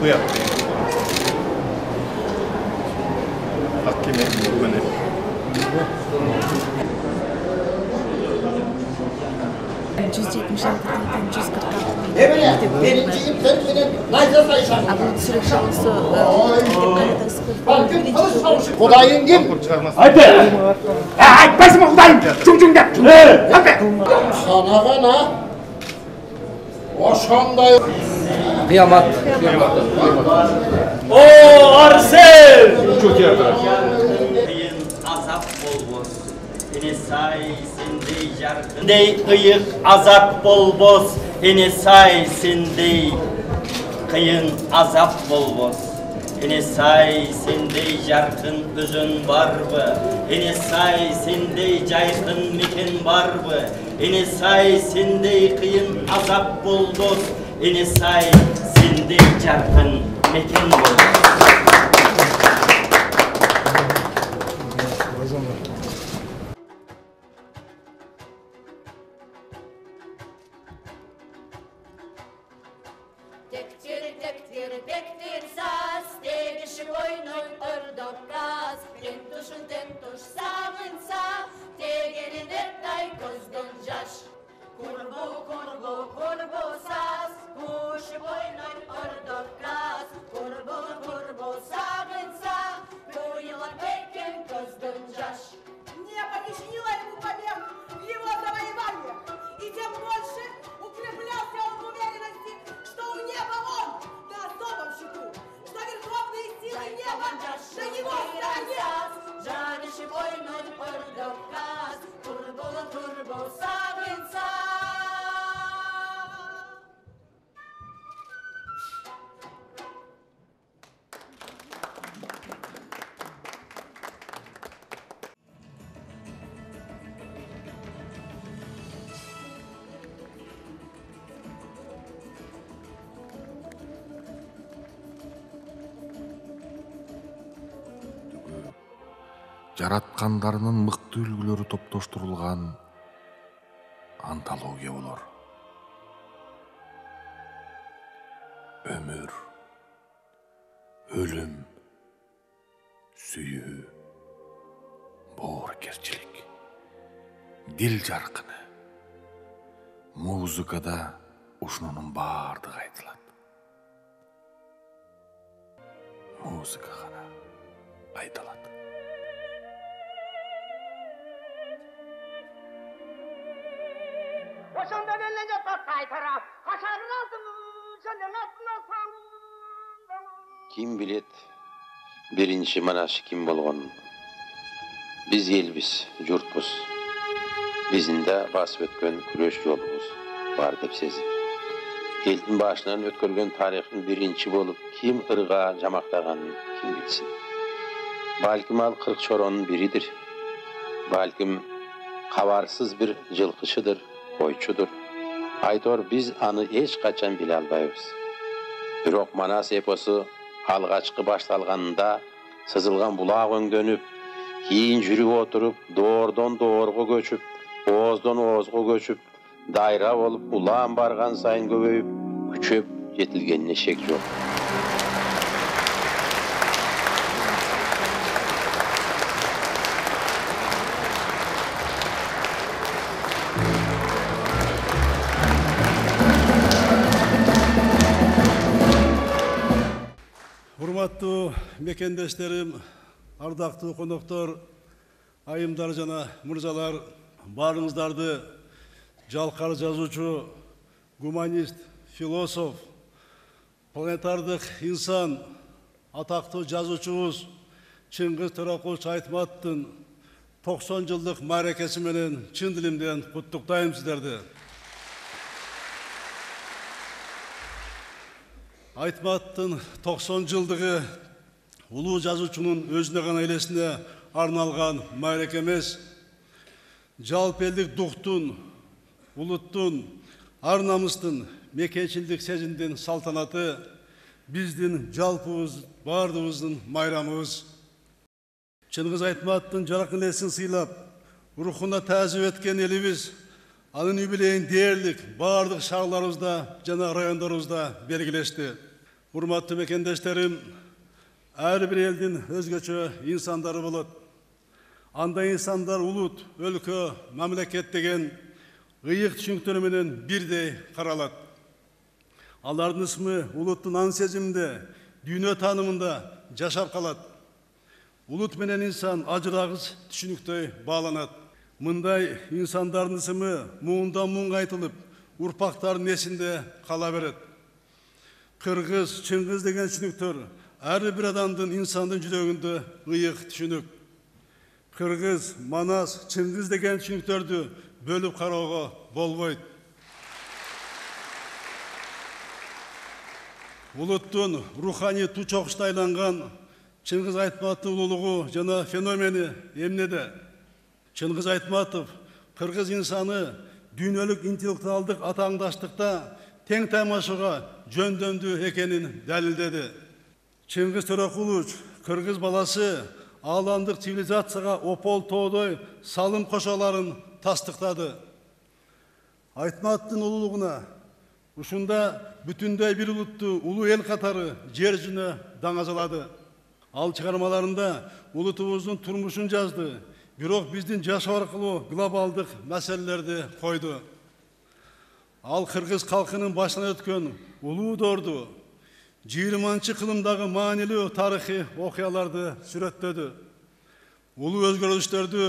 Uyak. Hakkime güvene. Kudayın kim? Haydi! Aytpaysiz mı Kudayım? Çung dep. Hadi! Sana oşanday. Kıyamet. O Arsel! Çok iyi yapar. Kıyın azap bolboz, ene say sendey jarkın. Dey kıyık azap bolboz, ene say sendey. Kıyın azap bolboz, ene say sendey jarkın özün var mı? Ene say sendey caykın meken var mı? Ene say sendey kıyın azap bolboz, ene say sendey jarkın meken bolboz. Tektir saz, tegişi oynoy ördok gaz. Tentuş sağınsa, tegeni dertay kozdun jaş. Kurbu saz, kuşu oynoy ördok gaz. Kurbu sağınsa, bu yıla peyken kozdun jaş. Не объяснила ему побег его завоевания, и тем больше укреплялся он в уверенности, что у неба он на особом счету, что верховные силы неба на его стороне. Жаниши войной ордов каз, турбо сагынса. Жараткандарынын мыкты үлгүлөрү топтоштурулган антология болор. Өмүр, өлүм, сүйүү, боорукерчилик, дил жаркыны, музыкада ушунун баардыгы айтылат. Музыка гана айтылат. Başında verilince tatay taraf, kaşarın altını, senin altına sağlık. Kim bilet birinci manaşı kim bolğonun? Biz elbiz, jurtbuz. Bizin de basıp ötken küreş yolumuz var dep sezip. Eltin başынан ötkörgön tarihin birinci bolup kim ırga jamaktaganin kim bilsin. Balkim al 40 çoronun biridir. Balkim kabarsız bir jılkışıdır, koyçudur. Aytor biz anı hiç kaçan bile albayız. Bирок Manas eposu algaçkı baştalganında sızılgan bulaq öngdönüp, keyin jürüp oturup, doğordan doğorga göçüp, oğuzdan oğuzga göçüp, daira olup, ulağın bargan sayın göbeyip, küçöp, yetilgenine şek yok. Hurmattуу mekendештерим, ардактуу коноктор, айымдар жана мырзалар, баарыңыздарды жалкар жазуучу, гуманист, философ, планетардык инсан, атактуу жазуучубуз Чыңгыз Төрөкулович Айтматтын 90 жылдык мааракеси менен чын дилимден куттуктайм сиздерди. Айтматтын 90 жылдыгы улуу жазуучунун өзүнө гана элесине арналган майрек эмес, жалпы элдик дуктун, улуттун, ар намыстын, мекенчилдик сезимдин салтанаты биздин жалпыбыз, баардыгыбыздын майрамыбыз. Чыңгыз Айтматтын жаркын элесин сыйлап, рухуна таазим эткен элибиз анын юбилейин дээрлик баардык шаарларыбызда жана райондорубузда белгилешти. Урматтуу мекендештерим, ар бир элдин өзгөчө инсандары болот. Андай инсандар улут, өлкө, мамлекет деген ыйык түшүнүктөр менен бирдей каралат. Алардын ысмы улуттун ан сезиминде, дүйнө таанымында жашап калат. Улут менен инсан ажырагыс түшүнүктөй бааланат. Мындай инсандардын ысмы муундан муунга айтылып, урпактардын эсинде кала берет. Кыргыз, Чыңгыз деген түшүнүктөр ар бир адамдын инсандын жүрөгүндө ыйык түшүнүк. Кыргыз, Манас, Чыңгыз деген түшүнүктөрдү бөлүп кароого болбойт. Улуттун руханий ту чокушуна айланган Чыңгыз Айтматовдун улуулугу жана феномени эмнеде? Чыңгыз Айтматов кыргыз инсаны дүйнөлүк интеллектуалдык атааңдаштыкта тең таймашууга жөндөмдүү экенин далилдеди. Чыңгыз Төрөкулович кыргыз баласы ааламдык цивилизацияга опол тоодой салым кошоларын тастыктады. Айтматовдун улуулугуна ушунда бүтүндөй бир улутту улуу эл катары жер жүзүнө даңазалады. Ал чыгармаларында улутубуздун турмушун жазды, бирок биздин жашоо аркылуу глобалдык маселелерди койду. Ал кыргыз калкынын башынан өткөн улуу доорду, 20-кылымдагы маанилүү тарыхый окуяларды сүрөттөдү. Улуу өзгөрүштөрдү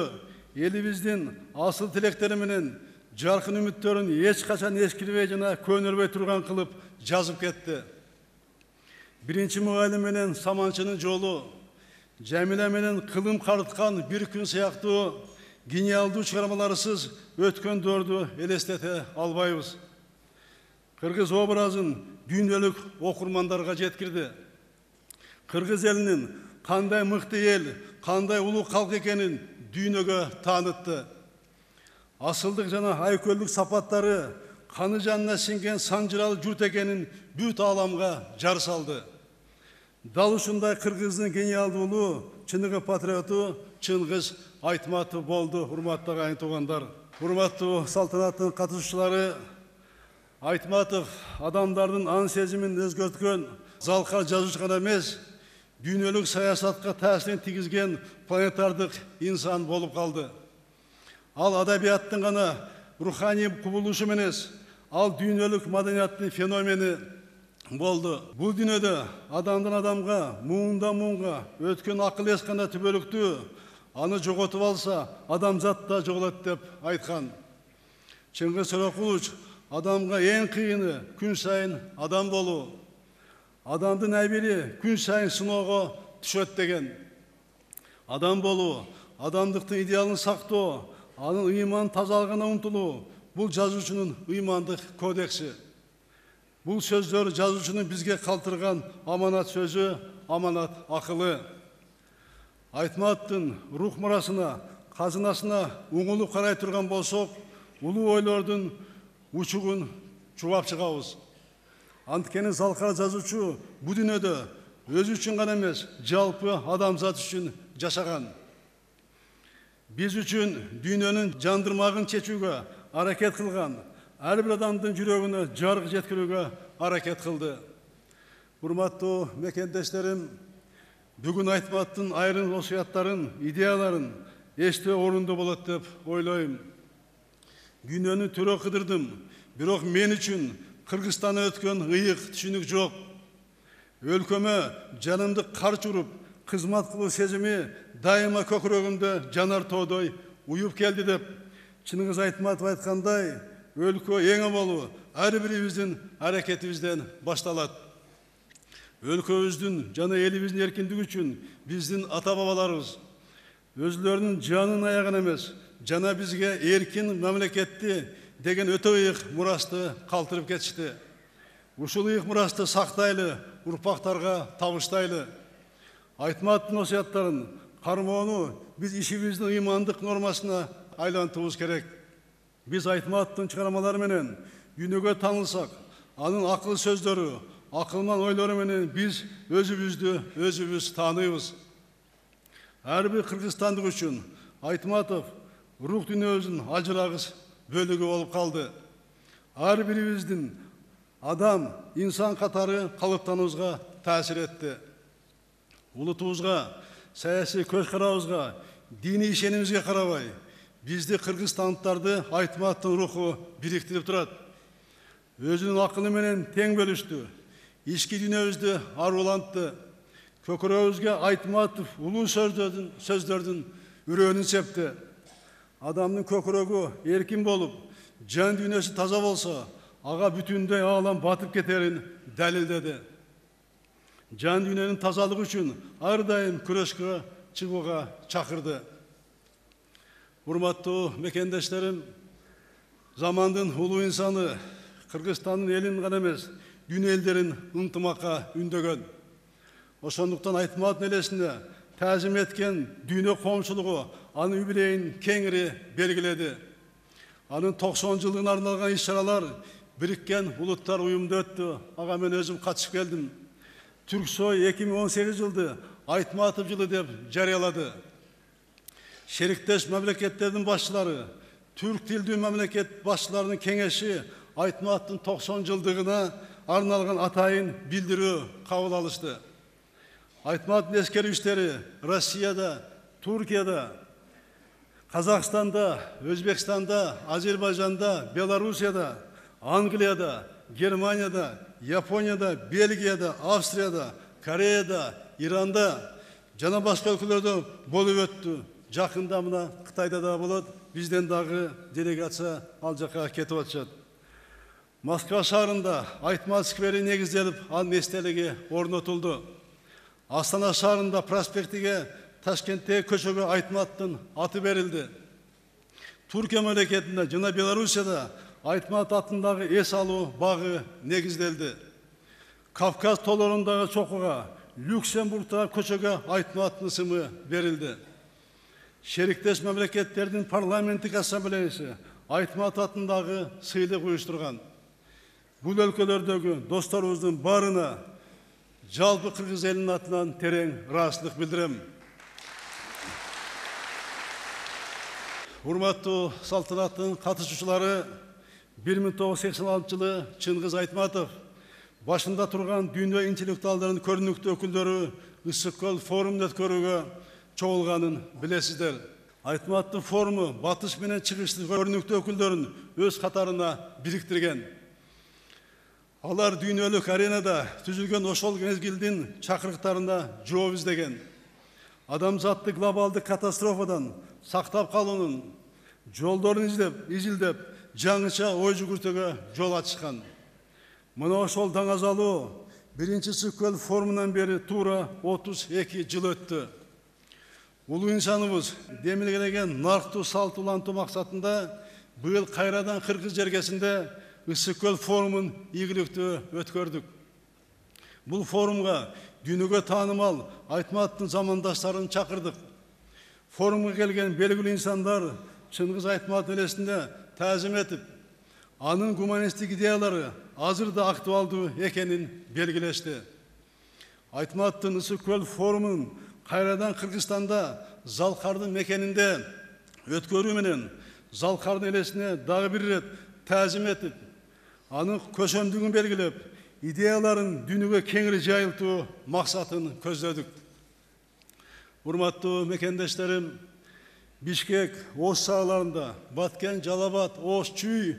элибиздин асыл тилектери менен жаркын үмүттөрүн эч качан эскирбей жана көнөрбөй турган кылып жазып кетти. Биринчи мугалим менен Саманчынын жолу, Жамиля менен кылым карыткан бир күн сыяктуу гениалдуу чыгармаларысыз өткөн доорду элестете албайбыз. Кыргыз образын дүйнөлүк окурмандарга жеткирди. Кыргыз элинин кандай мыкты эл, кандай улуу калк экенин дүйнөгө таанытты. Асылдык жана айкөлдүк сапаттары каны жанына сиңген санжыралы журт экенин бүт ааламга жар салды. Дал ушундай кыргыздын гениалдуулуу, чыныгы патриоту Чыңгыз Айтматов болду. Урматтуу агайын туугандар, урматтуу салтанаттын катышуучулары, Айтматов адамдардын ан сезимин өзгөрткөн залкар жазуучу гана эмес, дүйнөлүк саясатка таасирин тийгизген планетардык инсан болуп калды. Ал адабияттын гана руханий кубулушу эмес, ал дүйнөлүк маданияттын феномени болду. Бул дүйнөдө адамдан адамга, муундан муунга өткөн акыл эс гана түбөлүктүү, аны жоготуп алса, адамзат да жоголот деп айткан. Чыңгыз Төрөкулович адамга эң кыйыны күн сайын адам болуу. Адамдын айбири күн сайын сыноого түшөт деген. Адам болуу, адамдыктын идеалын сактоо, анын ыйман тазалыгына умтулуу, бул жазуучунун ыймандык кодекси. Бул сөздөр жазуучунун бизге калтырган аманат сөзү, аманат акылы. Айтматовдун рух мурасына, казынасына уңулуп карай турган болсок, улуу ойлордун учугун чубап чыгабыз. Анткени залкар жазуучу бул дүйнөдө өзү үчүн гана эмес, жалпы адамзат үчүн жашаган. Биз үчүн дүйнөнүн жандырмагын чечүүгө аракет кылган, ар бир адамдын жүрөгүнө жарык жеткирүүгө аракет кылды. Урматтуу мекендештерим, бүгүн Айтматовдун айрым осуяттарын, идеяларын эстөө орунду болот деп ойлойм. Дүйнөнү төрө кыдырдым, бирок мен үчүн Кыргызстанда өткөн ыйык түшүнүк жок. Өлкөмө жанымды карч уруп, кызмат кылуу сезими дайыма көкүрөгүмдө жанар тоодой уюп келди деп Чыңгыз Айтматов айткандай, өлкө эң амалуу ар бирибиздин аракетибизден башталат. Өлкөбүздүн жана элибиздин эркиндиги үчүн биздин ата-бабаларыбыз өзүлөрүнүн жанын аягын эмес, жана бизге эркин мамлекетти деген өтө ыйык мурасты калтырып кетишти. Ушул ыйык мурасты сактайлы, урпактарга табыштайлы. Айтматовдун осуяттарын кармоону биз ишибиздин ыймандык нормасына айлантыбыз керек. Биз Айтматовдун чыгармалары менен дүйнөгө таанылсак, анын акыл сөздөрү, акылман ойлору менен биз өзүбүз тааныйбыз. Ар бир кыргызстандык үчүн Айтматов рух дүйнөбүздүн ажырагыс бөлүгү болуп калды. Ар бирибиздин Адам, insan қатары қалыптануызға тәсір етті. Улутуызға, саяси көзқарауызға, дини ишенімізге қарабай, бізді қырғызстандықтарды Айтматовтың рухы біріктіріп тұрады. Өзінің ақылы менен тең бөлішті, ішкі дүниемізді арулантты, көкірегімізге Айтматов улуу сөздердің үрөөнүн септі. Адамның көкірегі еркін болып, жан дүниесі таза болса, аға бүтіндей алам батып кетерін дәлелдеді. Жан дүниенің тазалығы үшін әрдайым күреске шығуға шақырды. Урматтуу мекендештерим, замандын улуу инсаны Кыргызстандын элин гана эмес, дүйнө элдерин ынтымакка үндөгөн. Ошондуктан Айтматовдун элесине тәзім еткен дүйнө коомчулугу анын юбилейин кеңири белгиледи. Анын 90 жылдыгына арналган иш-чаралар Birikкен Улуттар уюмунда өттү. Ага мен өзүм катышып келдим. Түрксой 2018 жылды Айтматов жылы деп жарыялады. Шериктеш мамлекеттердин башчылары, түрк тилдүү мамлекет башчыларынын кеңеши Айтматовдун 90 жылдыгына арналган атайын билдирүү кабыл алышты. Айтматовдун эскерүүчүлөрү Россияда, Туркияда, Казакстанда, Өзбекстанда, Азербайжанда, Белоруссияда, Англияда, Германияда, Японияда, Бельгияда, Австрияда, Кореяда, Иранда, жана башка өлкөлөрдө болуп өттү. Жакында мына Кытайда да болот, бизден дагы делегация ал жака кетип атышат. Москва шаарында Айтматов сквери негизделип, анын эстелиги орнотулду. Астана шаарында проспектиге Ташкенттеги көчөгө Айтматовдун аты берилди. Түркия мамлекетинде жана Белоруссияда Айтматов атындагы эс алуу багы негизделди. Кавказ тоолорундагы чокуга Люксембургдагы көчөгө Айтматовдун ысымы берилди. Шериктеш мамлекеттердин парламенттик ассамблеясы Айтматов атындагы сыйлык уюштурган. Бул өлкөлөрдөгү досторубуздун баарына жалпы кыргыз элинин атынан терең ыраазычылык билдирем. Урматтуу салтанаттын катышуучулары, 1986 жылы Чыңгыз Айтматов башында турган дүйнө интеллектуалдарынын көрүнүктүү өкүлдөрү Ысык көл форумун өткөрүүгө чогулганын билесиздер. Айтматовдун форуму батыш менен чыгыштын көрүнүктүү өкүлдөрүн өз катарына бириктирген. Алар дүйнөлүк аренада түзүлгөн ошол мезгилдин чакырыктарына жооп издеген. Адамзатты глобалдык катастрофадан сактап калуунун жолдорун изилдеп, жаңыча ой жүгүртүүгө жол ачышкан. Мына ошол даңазалуу биринчи Ысык көл форумунан бери туура 32 жыл өттү. Улуу инсаныбыз демилгелеген нарктуу салт улантуу максатында быйыл кайрадан кыргыз жергесинде Ысык көл форумун ийгиликтүү өткөрдүк. Бул форумга дүйнөгө таанымал Айтматовдун замандаштарын чакырдык. Форумга келген белгилүү инсандар Чыңгыз Айтматов элесине таазим этип, анын гуманисттик идеялары азыр да актуалдуу экенин белгилешти. Айтматовдун Ысык көл форумун кайрадан Кыргызстанда Залкардын мекенинде өткөрүү менен Залкардын элесине дагы бир ирет таазим этип, анын көсөмдүгүн белгилеп, идеяларын дүйнөгө кеңири жайылтуу максатын көздөдүк. Урматтуу мекендештерим, Бишкек, Ош шаарларында, Баткен, Жалабат, Ош, Чүй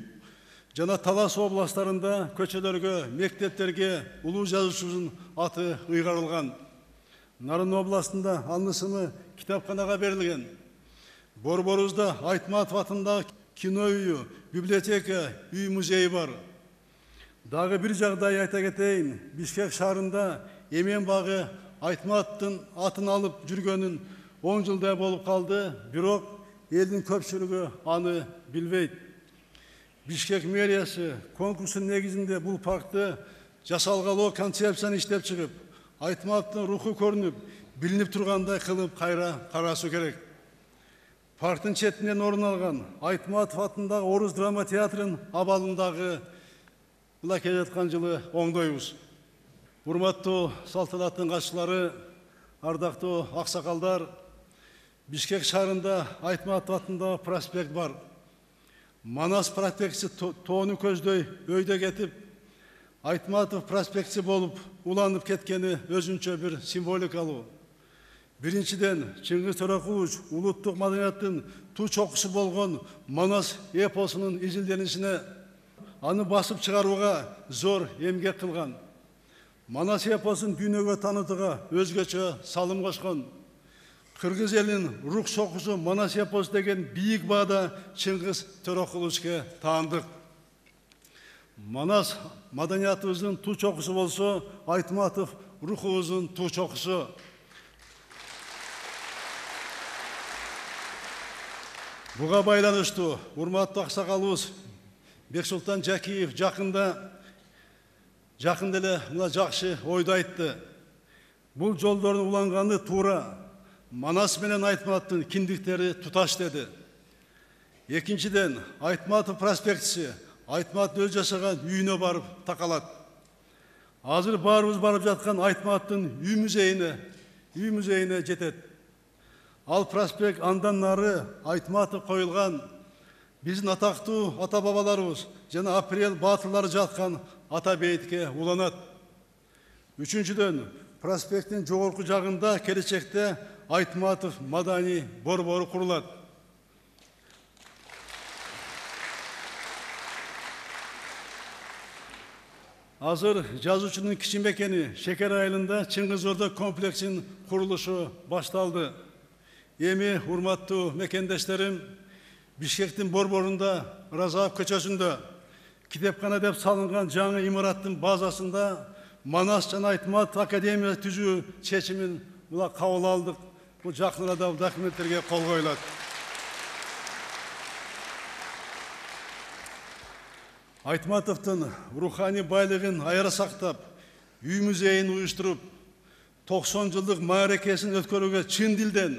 жана Талас областарында көчөлөргө, мектептерге улуу жазуучунун аты ыйгарылган. Нарын областында анын ысымы китапканага берилген. Борборузда Айтматов атындагы кино үйү, библиотека, үй музейи бар. Дагы бир жагдай айта кетейин, Бишкек шаарында эмен багы Айтматовдун атын алып жүргөнүн 10 жылдай болуп калды, бирок элдин көпчүлүгү аны билбейт. Бишкек мэриясы конкурстун негизинде бул паркты жасалгалоо концепцияны иштеп чыгып, Айтматовдун руху көрүнүп, билинип тургандай кылып кайра карасуу керек. Парктын четинен орун алган Айтматов атындагы Орус драма театрынын абалындагы мына келе жаткан жылы оңдойбуз. Урматтуу салтанаттын катчылары, ардактуу аксакалдар, Бишкек шаарында Айтматов атындагы проспект бар. Манас проспектisi тоону көздөй өйдө кетип, Айтматов проспекти болып уланып кеткені өзүнчө бір символикалуу. Биринчиден, Чыңгыз Төрөкулович улуттук маданияттын туу чокусу болгон Манас эпосунун изилденишине, аны басып чыгарууга зор эмгек кылган. Манас эпосун дүйнөгө таанытууга өзгөчө салым кошкон. Кыргыз элинин рух сокусу Манас эпосу деген бийик баада Чыңгыз Төрөкуловичке таандык. Манас маданиятыбыздын туу чокусу болсо, Айтматов рухубуздун туу чокусу. Буга байланыштуу, урматтуу аксакалыбыз Бексултан Жакиев жакында эле мына жакшы ойду айтты. Бул жолдордун уланганы туура. Манас менен Айтматтын киндиктери туташ деди. Экинчиден, Айтматов проспектиси Айтмат өз жашаган үйүнө барып такалат. Азыр баарыбыз барып жаткан Айтматтын үй музейине жетет. Ал проспект андан нары Айтматов коюлган биздин атактуу ата бабаларыбыз жана апрель баатырлары жаткан ата бейитке уланат. Үчүнчүдөн, проспекттин жогорку жагында келечекте Айтматов маданий борбору курулат. Азыр жазуучунун кичимекени Шекер айылында Чыңгыз Орда комплексинин курулушу башталды. Эми урматтуу мекендештерим, Бишкектин борборунда Разаев көчөсүндө китепкана деп салынган жаңы имараттын базасында Манас жана Айтмат академия түзүү чечимин кабыл алдык. Бул жакын арада документтерге кол коюлат. Айтматовдун руханий байлыгын айра сактап, үй музейин уюштуруп, 90 жылдык мааракесин өткөрүүгө чын дилден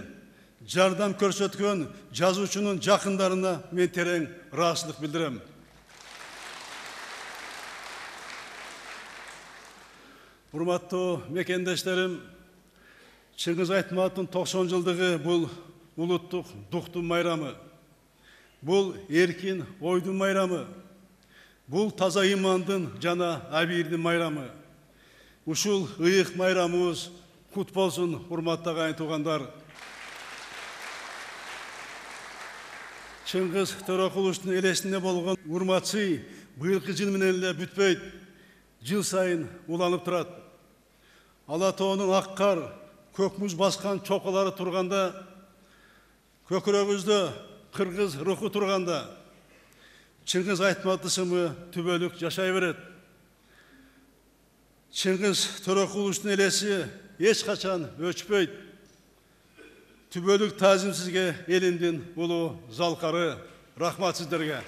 жардам көрсөткөн жазуучунун жакындарына мен терең ыраазычылык билдирем. Урматтуу мекендештерим, Чыңгыз Айтматовдун 90 жылдыгы бул улуттук дуктун майрамы. Бул эркин ойдун майрамы. Бул таза имандын жана абийирдин майрамы. Ушул ыйык майрамыбыз кут болсун, урматтуу агайын туугандар. Чыңгыз Төрөкуловичтун элесине болгон урматчы быйылкы жыл менен эле бүтпөйт, жыл сайын уланып турат. Ала тоонун ак кар, көк муз баскан чоколары турганда, көкүрөгүбүздө кыргыз руху турганда, Чыңгыз Айтматов ысымы түбөлүк жашай берет. Чыңгыз Төрөкуловичтун элеси эч качан өчпөйт. Түбөлүк таазим сизге элимдин улуу залкары. Рахмат сиздерге.